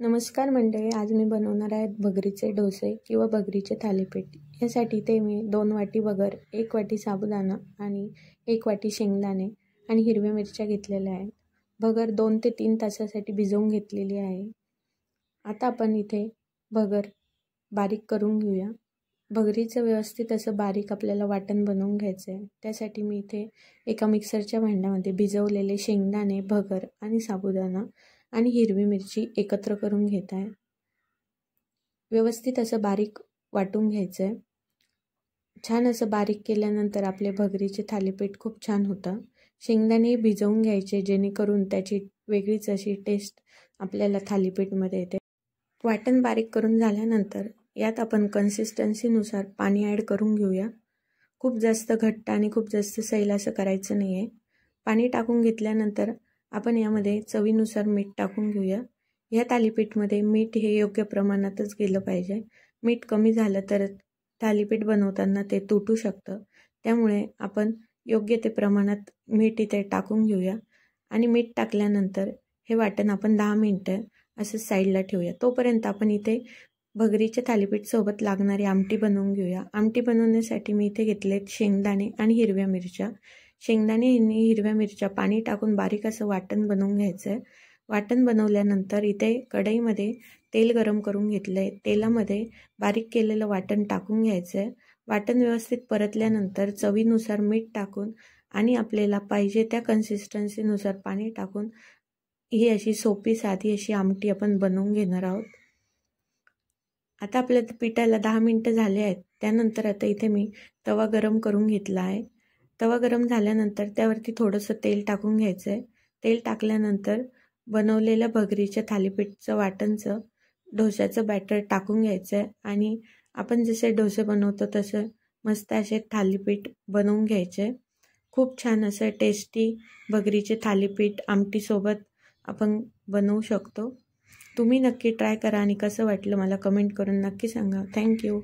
नमस्कार मंडळी, आज मी बनवणार आहे भगरीचे डोसे किंवा भगरीचे थालीपीठ। यासाठी ते मी 2 वाटी भगर, 1 वाटी साबुदाणा आणि 1 वाटी शेंगदाणे आणि हिरव्या मिरच्या घेतलेल्या आहेत। भगर 2 ते 3 तासासाठी भिजवून घेतलेली आहे। आता आपण इथे भगर बारीक करून घेऊया। भगरीचं व्यवस्थित असं बारीक आपल्याला वाटण बनवून घ्यायचं आहे। त्यासाठी मी इथे एका मिक्सरच्या भांड्यामध्ये भिजवलेले शेंगदाणे, भगर आणि साबुदाणा आणि हिरवी मिरची एकत्र करून घेत आहे। व्यवस्थित असं बारीक वाटून घ्यायचं आहे। छान असं बारीक केल्यानंतर आपले भगरीचे थालीपीठ खूप छान होतं। शेंगदाणे भिजवून घ्यायचे जेणेकरून त्याची वेगळीच अशी टेस्ट आपल्याला थालीपीठमध्ये येते। वाटण बारीक करून झाल्यानंतर यात आपण कन्सिस्टन्सीनुसार पाणी ॲड करून घेऊया। खूप जास्त घट्ट आणि खूप जास्त सैल असं करायचं नाही आहे। पाणी टाकून घेतल्यानंतर आपण यामध्ये चवीनुसार मीठ टाकून घेऊया। या थालीपीठमध्ये मीठ हे योग्य प्रमाणातच गेलं पाहिजे। मीठ कमी झालं तर थालीपीठ बनवताना ते तुटू शकतं। त्यामुळे आपण योग्य ते प्रमाणात मीठ इथे टाकून घेऊया आणि मीठ टाकल्यानंतर हे वाटण आपण 10 मिनिटं असं साईडला ठेवूया। तोपर्यंत आपण इथे भगरीच्या थालीपीठ सोबत लागणारी आमटी बनवून घेऊया। आमटी बनवण्यासाठी मी इथे घेतलेत शेंगदाणे आणि हिरव्या मिरच्या। शेंगदाणे आणि हिरव्या मिरच्या पाणी टाकून बारीक असं वाटण बनवून घ्यायचं आहे। वाटण बनवल्यानंतर इथे कढईमध्ये तेल गरम करून घेतलं आहे। तेलामध्ये बारीक केलेलं वाटण टाकून घ्यायचं आहे। वाटण व्यवस्थित परतल्यानंतर चवीनुसार मीठ टाकून आणि आपल्याला पाहिजे त्या कन्सिस्टन्सीनुसार पाणी टाकून ही अशी सोपी साधी अशी आमटी आपण बनवून घेणार आहोत। आता आपल्या पिठाला 10 मिनिटं झाले आहेत। त्यानंतर आता इथे मी तवा गरम करून घेतला आहे। तवा गरम झाल्यानंतर त्यावरती थोडंसं तेल टाकून घ्यायचं आहे। तेल टाकल्यानंतर बनवलेल्या भगरीच्या थालीपीठचं वाटणचं डोश्याचं बॅटर टाकून घ्यायचं आहे आणि आपण जसे डोसे बनवतो तसं मस्त असे थालीपीठ बनवून घ्यायचे। खूप छान असं टेस्टी भगरीचे थालीपीठ आमटीसोबत आपण बनवू शकतो। तुम्ही नक्की ट्राय करा आणि कसं वाटलं मला कमेंट करून नक्की सांगा। थँक्यू।